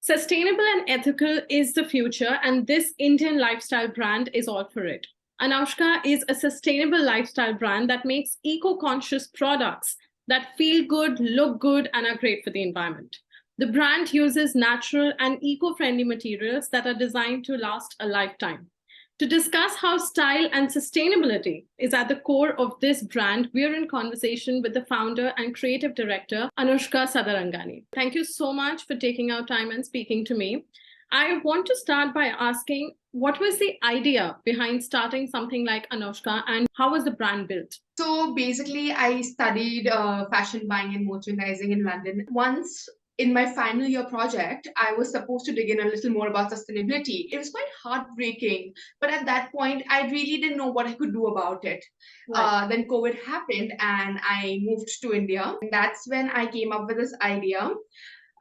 Sustainable and ethical is the future, and this Indian lifestyle brand is all for it. Anoushka is a sustainable lifestyle brand that makes eco conscious products that feel good, look good, and are great for the environment. The brand uses natural and eco friendly materials that are designed to last a lifetime. To discuss how style and sustainability is at the core of this brand, we are in conversation with the founder and creative director, Anousshka Sadarangani. Thank you so much for taking out time and speaking to me. I want to start by asking, what was the idea behind starting something like Anoushka, and how was the brand built? So basically, I studied fashion buying and merchandising in London. Once in my final year project, I was supposed to dig in a little more about sustainability. It was quite heartbreaking, but at that point, I really didn't know what I could do about it. Right. Then COVID happened and I moved to India. And that's when I came up with this idea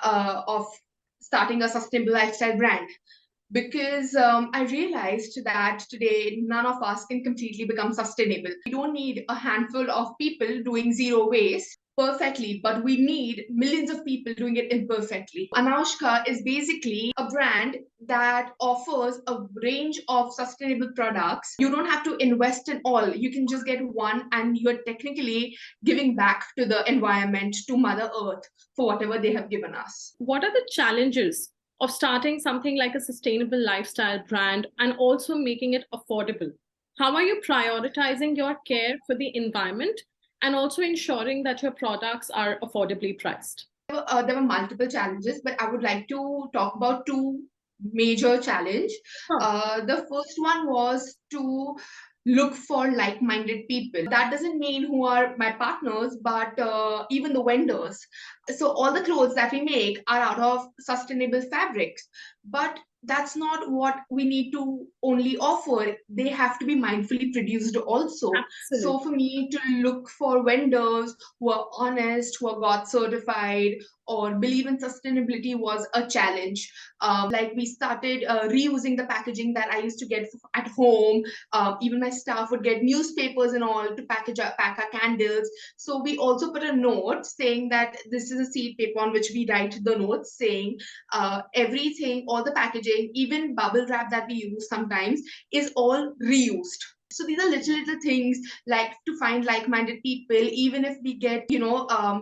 of starting a sustainable lifestyle brand because I realized that today none of us can completely become sustainable. We don't need a handful of people doing zero waste perfectly, but we need millions of people doing it imperfectly. Anoushka is basically a brand that offers a range of sustainable products. You don't have to invest in all. You can just get one and you're technically giving back to the environment, to Mother Earth for whatever they have given us. What are the challenges of starting something like a sustainable lifestyle brand and also making it affordable? How are you prioritizing your care for the environment and also ensuring that your products are affordably priced? There were multiple challenges, but I would like to talk about two major challenge. Huh. The first one was to look for like-minded people. That doesn't mean who are my partners, but even the vendors. So all the clothes that we make are out of sustainable fabrics, but that's not what we need to only offer. They have to be mindfully produced also. So Absolutely. for me to look for vendors who are honest, who are God certified, or believe in sustainability was a challenge. Like we started reusing the packaging that I used to get at home. Even my staff would get newspapers and all to pack our candles. So we also put a note saying that this is a seed paper on which we write the notes saying everything, all the packaging, even bubble wrap that we use sometimes is all reused. So these are little things like to find like-minded people. Even if we get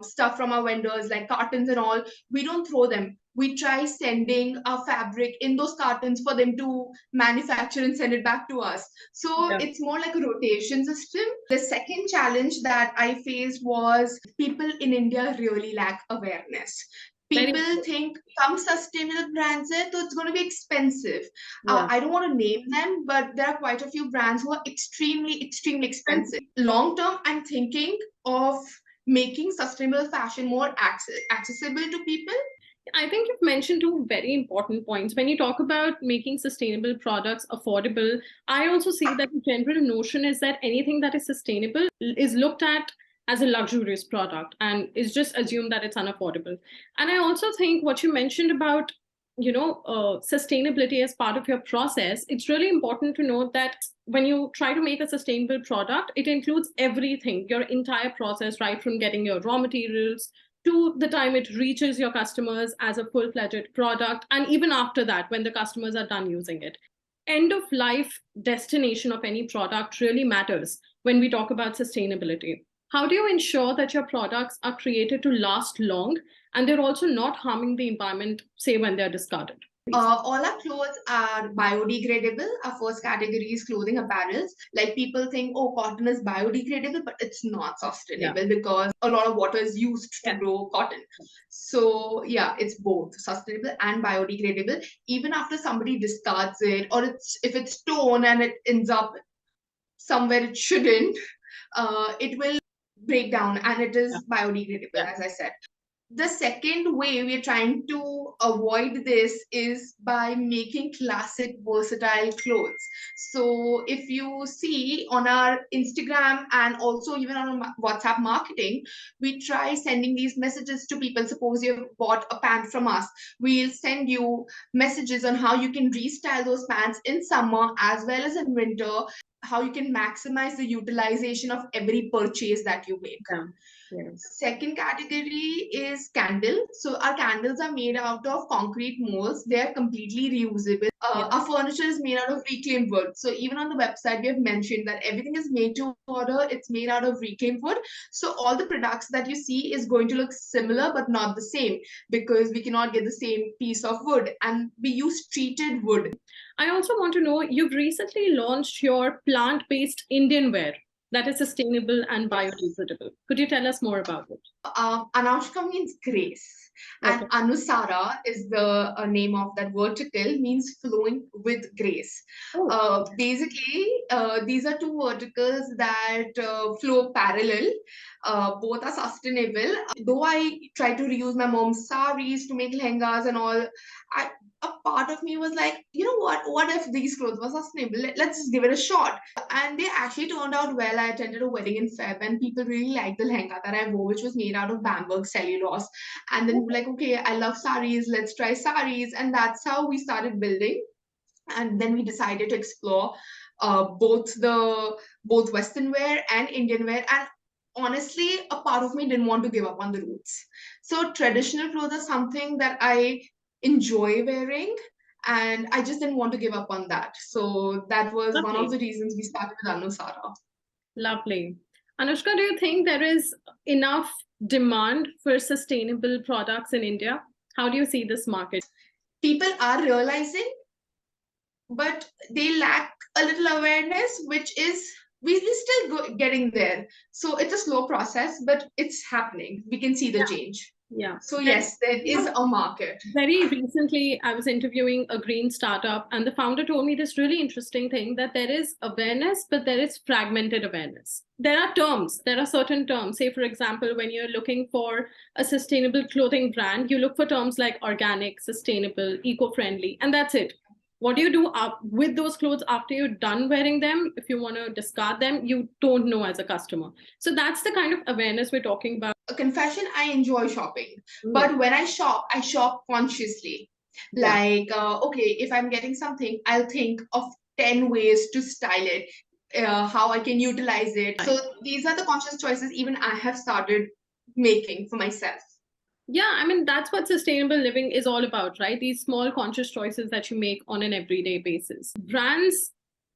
stuff from our vendors like cartons and all, we don't throw them. We try sending our fabric in those cartons for them to manufacture and send it back to us. So Yeah. it's more like a rotation system. The second challenge that I faced was people in India really lack awareness. Very People true. think some sustainable brands है तो it's going to be expensive. Yeah. I don't want to name them, but there are quite a few brands who are extremely expensive. Long term, I'm thinking of making sustainable fashion more accessible to people. I think you've mentioned two very important points. When you talk about making sustainable products affordable, I also see that the general notion is that anything that is sustainable is looked at as a luxurious product and is just assumed that it's unaffordable. And I also think what you mentioned about sustainability as part of your process, it's really important to note that when you try to make a sustainable product, it includes everything, your entire process, right from getting your raw materials to the time it reaches your customers as a full-fledged product, and even after that, when the customers are done using it. End of life destination of any product really matters when we talk about sustainability. How do you ensure that your products are created to last long and they're also not harming the environment, say when they're discarded? All our clothes are biodegradable. Our first category is clothing apparels. Like people think, oh, cotton is biodegradable, but it's not Yeah. sustainable because a lot of water is used to Yeah. grow cotton. So yeah, it's both sustainable and biodegradable. Even after somebody discards it, or if it's torn and it ends up somewhere it shouldn't, it will break down and it Yeah. is biodegradable, Yeah. as I said. The second way we're trying to avoid this is by making classic versatile clothes. So if you see on our Instagram and also even on our WhatsApp marketing, we try sending these messages to people. Suppose you've bought a pant from us, we'll send you messages on how you can restyle those pants in summer as well as in winter. how you can maximize the utilization of every purchase that you make. Yeah. Yes. Second category is candle. So our candles are made out of concrete molds. They are completely reusable. Yeah. Our furniture is made out of reclaimed wood. So even on the website, we have mentioned that everything is made to order. It's made out of reclaimed wood. So all the products that you see is going to look similar, but not the same, because we cannot get the same piece of wood, and we use treated wood. I also want to know, you've recently launched your plant-based Indian wear that is sustainable and biodegradable. Could you tell us more about it? Anoushka means grace, Okay. and Anusara is the name of that vertical, means flowing with grace. Oh, Basically, these are two verticals that flow parallel. Both are sustainable. Though I try to reuse my mom's saris to make lehengas and all, a part of me was like, you know what? What if these clothes were sustainable? Let's just give it a shot. And they actually turned out well. I attended a wedding in Feb, and people really liked the lehenga that I wore, which was made out of Bamberg cellulose. And then we were like, okay, I love saris. Let's try saris, and that's how we started building. And then we decided to explore both Western wear and Indian wear. And honestly, a part of me didn't want to give up on the roots. So traditional clothes are something that I enjoy wearing, and I just didn't want to give up on that. So that was one of lovely. the reasons we started with Anusara. Lovely. Anoushka, do you think there is enough demand for sustainable products in India? How do you see this market? People are realizing, but they lack a little awareness, which is we still getting there. So it's a slow process, but it's happening. We can see the change. Yeah. So yes, there is a market. Very recently, I was interviewing a green startup, and the founder told me this really interesting thing, that there is awareness, but there is fragmented awareness. There are terms, there are certain terms. Say, for example, when you're looking for a sustainable clothing brand, you look for terms like organic, sustainable, eco-friendly, and that's it. What do you do with those clothes after you're done wearing them? If you want to discard them, you don't know as a customer. So that's the kind of awareness we're talking about. A confession, I enjoy shopping, Mm. but when I shop consciously. Yeah. Like, okay, if I'm getting something, I'll think of 10 ways to style it, how I can utilize it. So these are the conscious choices even I have started making for myself. Yeah, I mean, that's what sustainable living is all about, right? These small conscious choices that you make on an everyday basis. Brands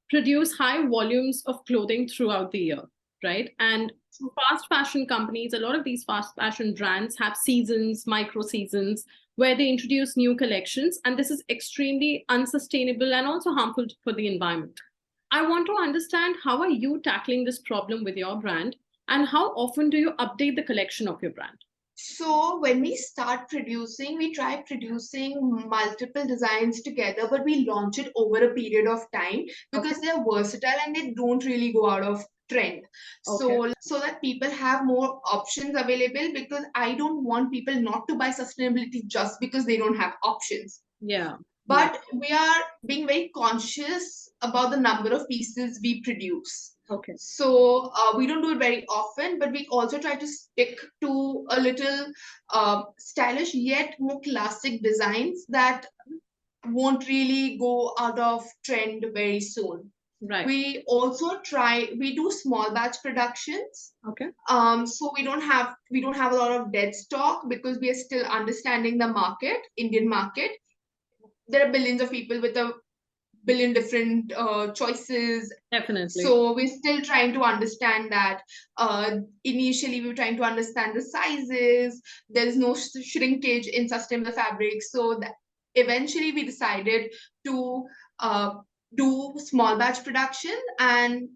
produce high volumes of clothing throughout the year, right? And fast fashion companies, a lot of these fast fashion brands have seasons, micro seasons, where they introduce new collections. And this is extremely unsustainable and also harmful for the environment. I want to understand, how are you tackling this problem with your brand? And how often do you update the collection of your brand? So when we start producing, we try producing multiple designs together, but we launch it over a period of time because they're versatile and they don't really go out of trend. So that people have more options available, because I don't want people not to buy sustainability just because they don't have options. Yeah. But we are being very conscious about the number of pieces we produce. Okay. So we don't do it very often, but we also try to stick to a little stylish yet more classic designs that won't really go out of trend very soon. Right. We also we do small batch productions. Okay. So we don't have a lot of dead stock, because we are still understanding the market, Indian market. There are billions of people with a billion different choices. Definitely. So we're still trying to understand that. Initially, we were trying to understand the sizes. There's no shrinkage in sustainable fabrics. So that eventually, we decided to do small batch production. And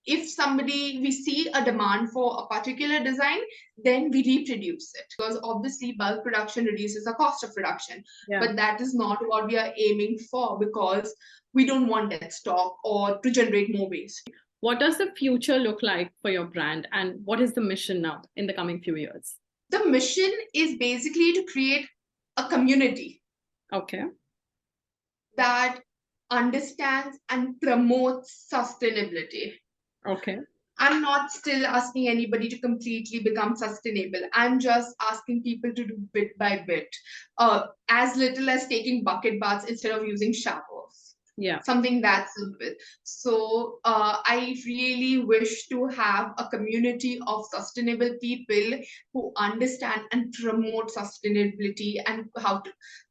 if we see a demand for a particular design, then we reproduce it, because obviously bulk production reduces the cost of production. Yeah. But that is not what we are aiming for, because we don't want that stock or to generate more waste. What does the future look like for your brand, and what is the mission now in the coming few years? The mission is basically to create a community Okay. that understands and promotes sustainability. Okay. I'm not still asking anybody to completely become sustainable. I'm just asking people to do bit by bit, as little as taking bucket baths instead of using showers. Yeah. Something that simple. So I really wish to have a community of sustainable people who understand and promote sustainability and how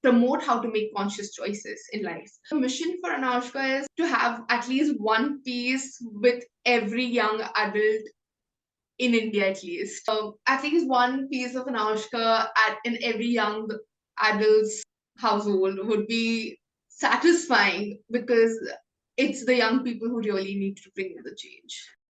to make conscious choices in life. The mission for Anoushka is to have at least one piece with every young adult in India at least. At least one piece of Anoushka in every young adult's household would be satisfying, because it's the young people who really need to bring the change.